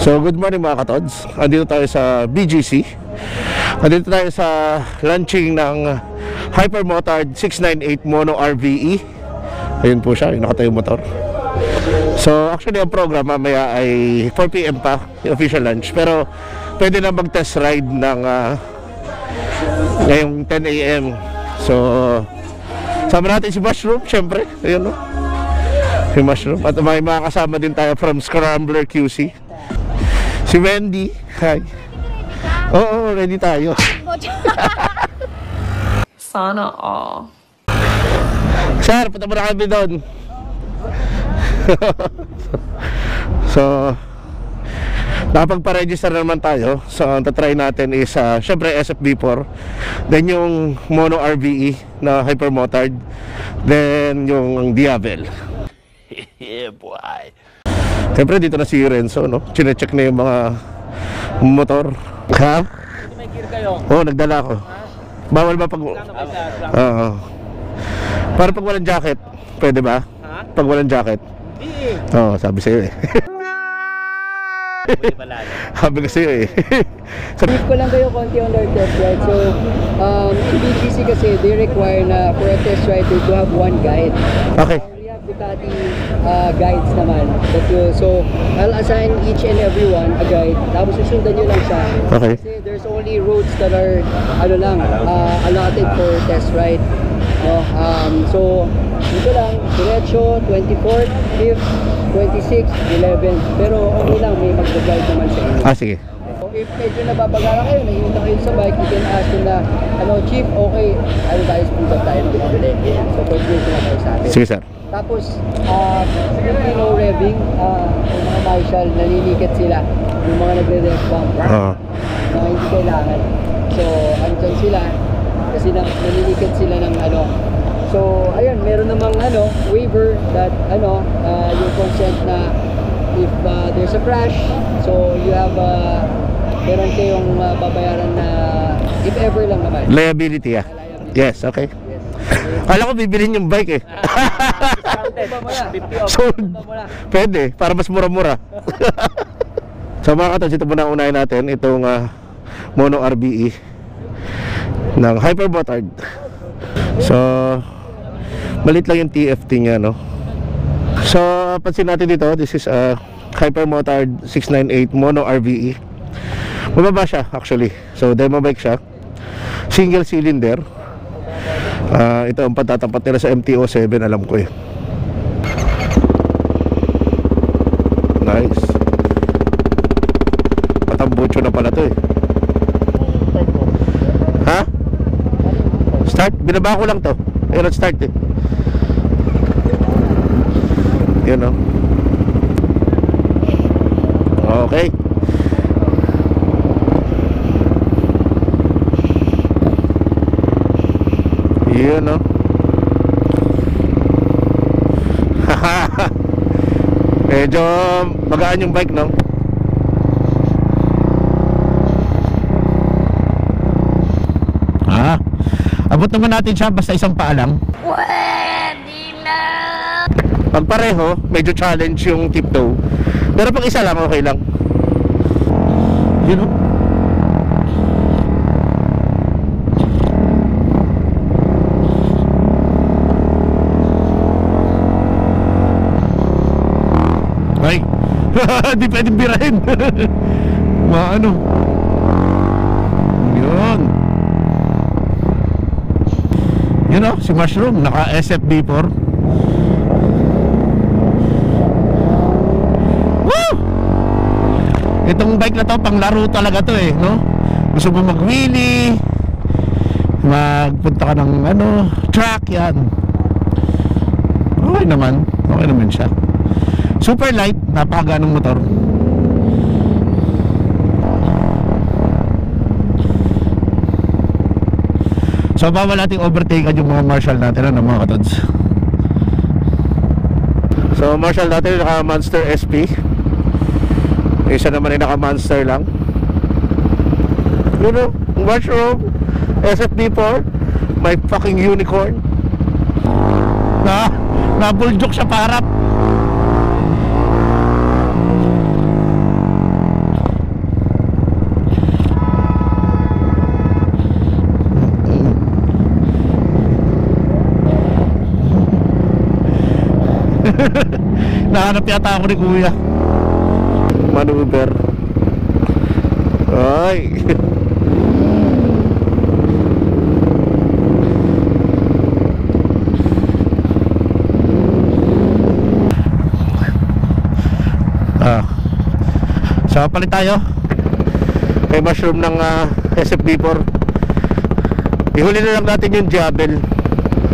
So good morning mga katods. Andito tayo sa BGC. Andito tayo sa launching ng Hypermotard 698 Mono RVE. Ayun po siya, yung nakatayong motor. So actually ang program mamaya ay 4 PM pa yung official launch. Pero pwede na mag-test ride ng ngayong 10 AM. So sama natin si Mushroom, syempre. Ayun, no? Si Mushroom. At may mga kasama din tayo from Scrambler QC. Si Wendy. Hi. Oo, ready tayo. Sana all. Sir, punta muna kami doon. So nakapagpa-register na naman tayo. So ang tatry natin is syempre SFB4, then yung Mono RVE na Hypermotard, then yung Diavel. Yeah boy. Siyempre dito na si Renzo, no? Chine-check na yung mga motor. Ha? May gear kayo? Oo, nagdala ko. Bawal ba pag... Oo. Para pag walang jacket, pwede ba? Ha? Pag walang jacket? Hindi eh. Oo, sabi sa'yo eh. Sabi ko sa'yo eh. Brief ko lang kayo konti on their test ride. So, in BGC kasi, they require na for a test ride to have one guide. Okay. We have Ducati guides naman. So, I'll assign each and every one a guide. Tapos susundan nyo lang siya. Okay. Kasi there's only roads that are allotted for test ride. No? So, dito lang, diretso, 24th, 5th, 26th, 11th. Pero okay lang, may mag-guide naman sa inyo. Sige. So, if medyo nababagala kayo, nahihinta kayo sa bike, you can ask them na, Chief, okay, tayo speed up tayo ng bibili. So, pwede sila kayo sa atin. Sige, sir. Tapos, no revving, yung mga marshal, nalilikat sila. Yung mga nagre-rev bump, na hindi kailangan. So, andyan sila, kasi nalilikat sila ng So, ayun, meron namang waiver that yung consent na if there's a crash, so you have meron kayong babayaran na if ever lang naman. Liability, yeah. Yes, okay. Yes. Kala ko bibilhin yung bike eh. So, pwede, para mas mura-mura. So mga katods, ito muna unahin natin itong Mono RVE ng Hypermotard. So malit lang yung TFT nya, no? So pansin natin dito, this is a Hypermotard 698 Mono RVE. Mababa siya actually. So demo bike siya, single cylinder. Ito ang patatapat nila sa MT-07, alam ko eh. Nice. Matambucho na pala to eh. Ha? Start? Binaba ko lang to. Ayun, start eh. Yun o. Okay. Yun o. Medyo magaan yung bike, no? Abot naman natin siya basta isang paa lang. Pwede na. Pag pareho, medyo challenge yung tiptoe. Pero pag isa lang, okay lang. You know? Ay, di pwedeng birahin. Maano? Yun. You know, si Mushroom naka SFB4. Woo! Itong bike na to pang laro talaga to eh, no? Gusto mo mag-wheelie, magpunta ka ng track, yan. Okay naman siya. Super light, napakaganong motor. So bawal nating overtake yung mga marshal natin, mga katods. So marshal natin naka Monster SP. Isa naman ay naka Monster lang. You know, Mushroom SFB4, my fucking unicorn. Nabuljok sa parap. Nahanap yata ako ni kuya. Maneuver. Ay. So palit tayo. May mushroom ng SFB4. Ihuli na lang natin yung Javel.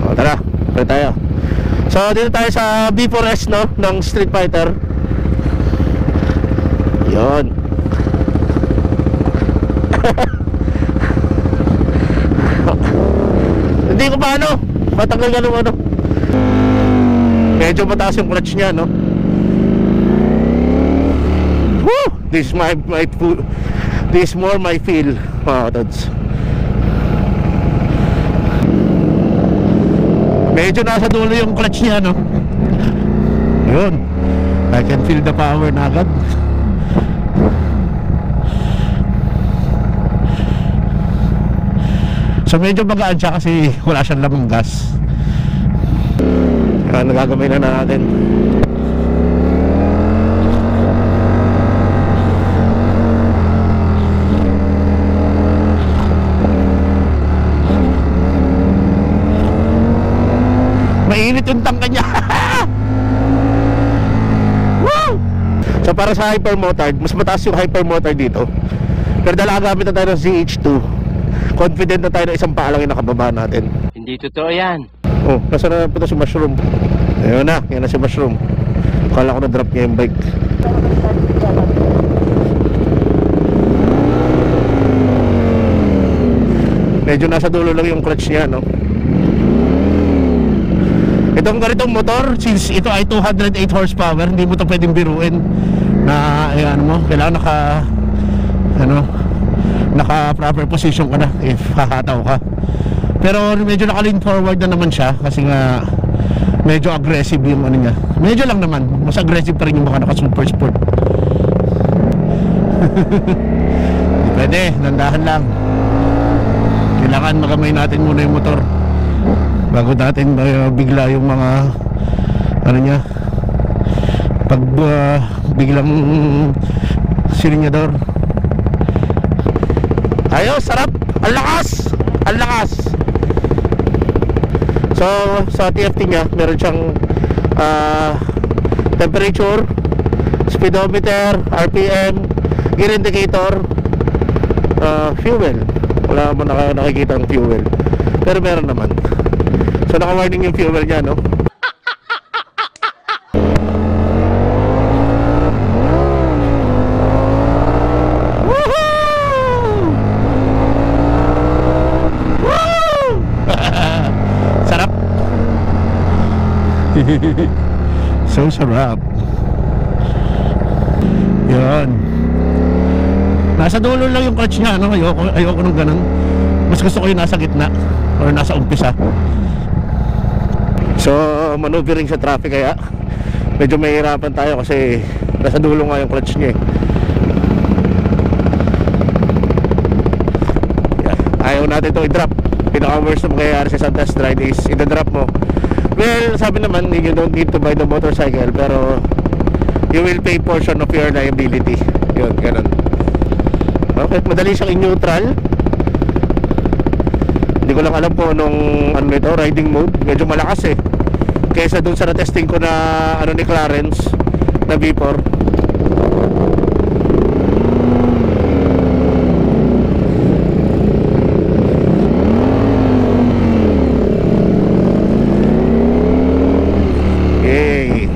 O tara, palit tayo. So dito tayo sa B4S, no, ng Street Fighter. Yun. Hindi ko pa matagal ano. Medyo mataas yung clutch niya, no. Woo! This is this is more my feel, mga katods. Medyo nasa dulo yung clutch niya, no. Ayun, I can feel the power na agad. So medyo magaan siya kasi wala siyang lamang gas. Nagagamay na natin. Mainit yung tangka niya. Woo! So para sa hypermotard, mas mataas yung hypermotard dito. Pero dahil gamit na tayo ng ZH2, confident na tayo na isang paa lang yung nakababa natin. Hindi totoo yan. Oh, nasa na po si Mushroom. Ayun na, yan na si Mushroom. Akala ko na drop niya yung bike. Medyo nasa dulo lang yung clutch niya, no. Itong ganitong motor, since ito ay 208 horsepower, hindi mo ito pwedeng biruin na kailangan naka proper position ka na if hahataw ka. Pero medyo naka-lean forward na naman siya kasi nga medyo aggressive yung niya. Medyo lang naman, mas aggressive pa rin yung mga naka-super sport. Hindi pwede, nandahan lang. Kailangan magamay natin muna yung motor bago natin bigla yung mga niya pag biglang silinyador. Ayos, sarap, ang lakas, ang lakas. So sa TFT nya meron siyang temperature, speedometer, RPM, gear indicator, fuel. Wala mo nakikita ang fuel, pero meron naman. So naka-warning yung fuel niya, no? Sarap. So sarap. Yan. Nasa dulo lang yung clutch niya, no? Ayoko nung ganun. Mas gusto ko yung nasa gitna or nasa umpisa. So maneuvering sa traffic kaya medyo mahirapan tayo kasi nasa dulo nga yung clutch niya, yeah. Ayaw natin ito i-drop. Pinaka-worst na mangyayari sa isang test ride is i-drop mo. Well, sabi naman you don't need to buy the motorcycle, pero you will pay portion of your liability. Yun, ganun. Okay, madali siyang in-neutral. Hindi ko lang alam po nung ito, riding mode. Medyo malakas kaysa dun sa na-testing ko na ni Clarence na V4. Yay.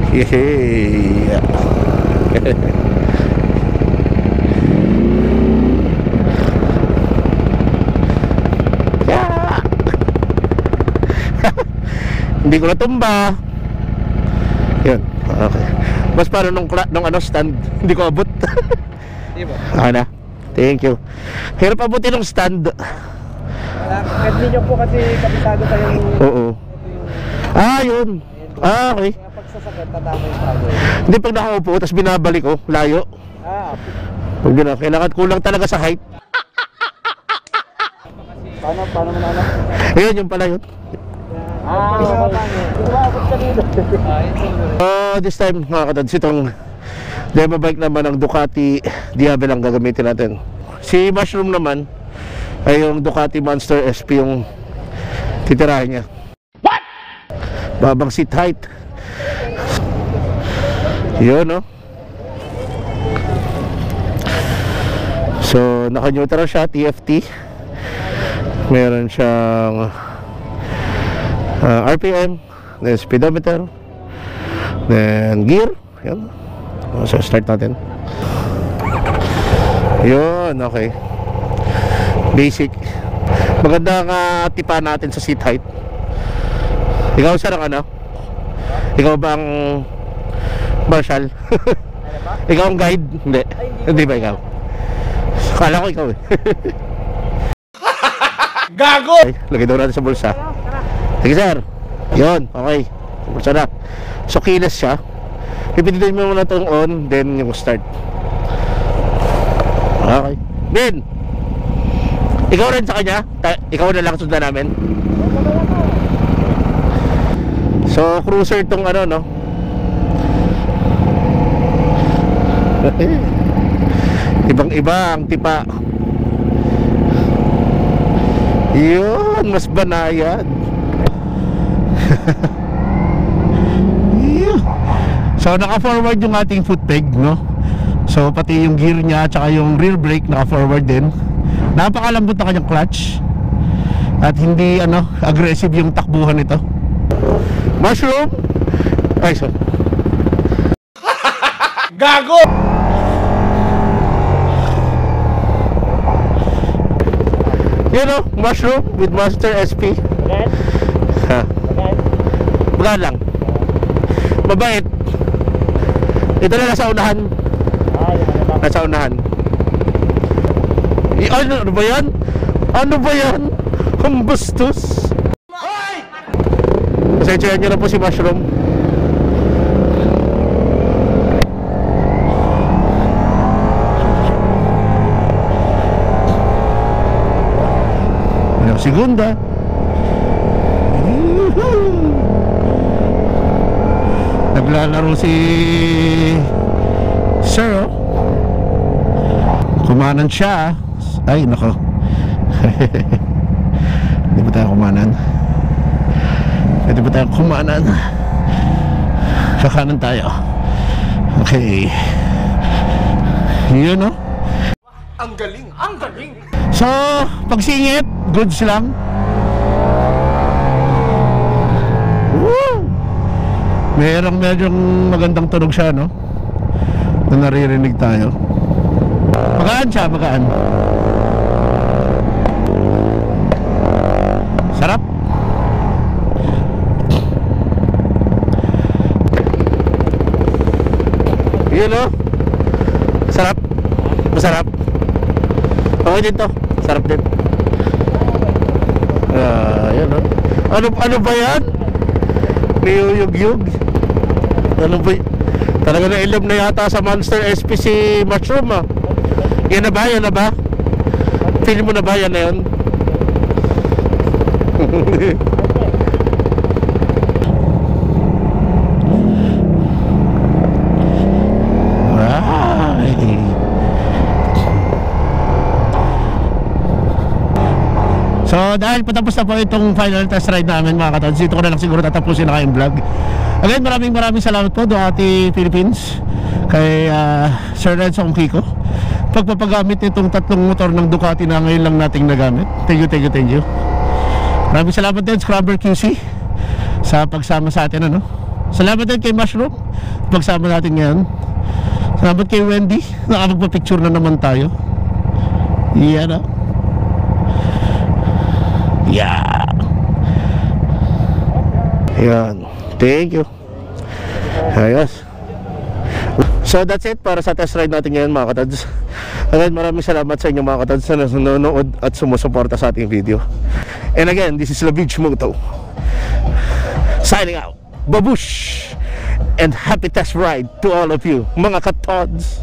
Yay. Hindi ko natumba. Yun, okay. Mas paano nung stand, hindi ko abot. Di ba? Okay na, thank you. Hirap abutin ng stand. Kahit ninyo po kasi kapitado tayo yung... Oo. Yun. Okay. Kaya pag sasakit, tatama yung tayo. Hindi, pag nakaupo, tapos binabalik ko, layo. Kailangan kulang talaga sa height. Paano mo na alam? Ayun, yung pala yun. Umabot ka dito. This time mga katods, itong demo bike naman ng Ducati Diavel ang gagamitin natin. Si Mushroom naman ay yung Ducati Monster SP yung titirahin niya. What? Babang seat height. Yun, no? So, naka-neutral siya, TFT. Meron siyang RPM, then speedometer, then gear. Yan. So, start natin. Yun, okay. Basic. Maganda nga tipa natin sa seat height. Ikaw sir ang ano? Ikaw bang marshal? Ikaw ang guide? Hindi. Hindi ba ikaw? Kala ko ikaw eh. Gago! Okay, lagay daw natin sa bulsa. Sige sir. Yun, okay. Sa bulsa na. So keyless siya. Pipindutin mo muna itong on, then yung start. Okay. Ben! Ikaw rin sa kanya? Ikaw na lang sundan namin? So cruiser itong ano, no? Ibang iba ang tipa. Yun, mas banayad. So naka-forward yung ating foot peg, no? So pati yung gear niya at saka yung rear brake naka-forward din. Napakalambot na kanyang clutch. At hindi ano, aggressive yung takbuhan nito. Mushroom. Ay, so. Gago! You know, Mushroom with Monster SP. Ha. Magaan lang. Mabait. Ito na nasa unahan. Nasa unahan. Ano ba yan? Ano ba yan? Ang bastos. Pasensyahan nyo na po si Mushroom. Segunda. Naglalaro si Sir, oh. Kumanan siya. Ay, nako. Hindi ba tayo kumanan? Hindi ba tayo kumanan? Kakanan tayo. Okay. Yun, oh. Ang galing! Ang galing! So, pagsingit, goods lang. Woo! Medyong magandang tunog siya, no? Na naririnig tayo. Magaan siya, magaan. Sarap. Yun, no? Sarap. Masarap. Okay din to. Sarap din. Yan, no? Ano ba yan? Niyuyug-yug. Ano ba y... Talaga na ilam na yata sa Monster SP si Mushroom, ah. Yan na ba? Yan na ba? Feel mo na ba? Yan na yun? So dahil patapos na po itong final test ride namin mga katods, dito ko na lang siguro tatapusin na kayong vlog. Again, maraming salamat po Ducati Philippines kay Sir Renzo Kiko pagpapagamit nitong tatlong motor ng Ducati na ngayon lang nating nagamit. Thank you. Maraming salamat din Scrubber QC sa pagsama sa atin, ano. Salamat din kay Mushroom pagsama natin ngayon. Salamat kay Wendy, nakapagpa-picture na naman tayo. Yan, ah. Yeah. Yan. Thank you. Ayos. So that's it para sa test ride natin ngayon mga katods. Again, maraming salamat sa inyo mga katods na nanonood at sumusuporta sa ating video. And again, this is La Beach Moto signing out. Babush! And happy test ride to all of you mga katods.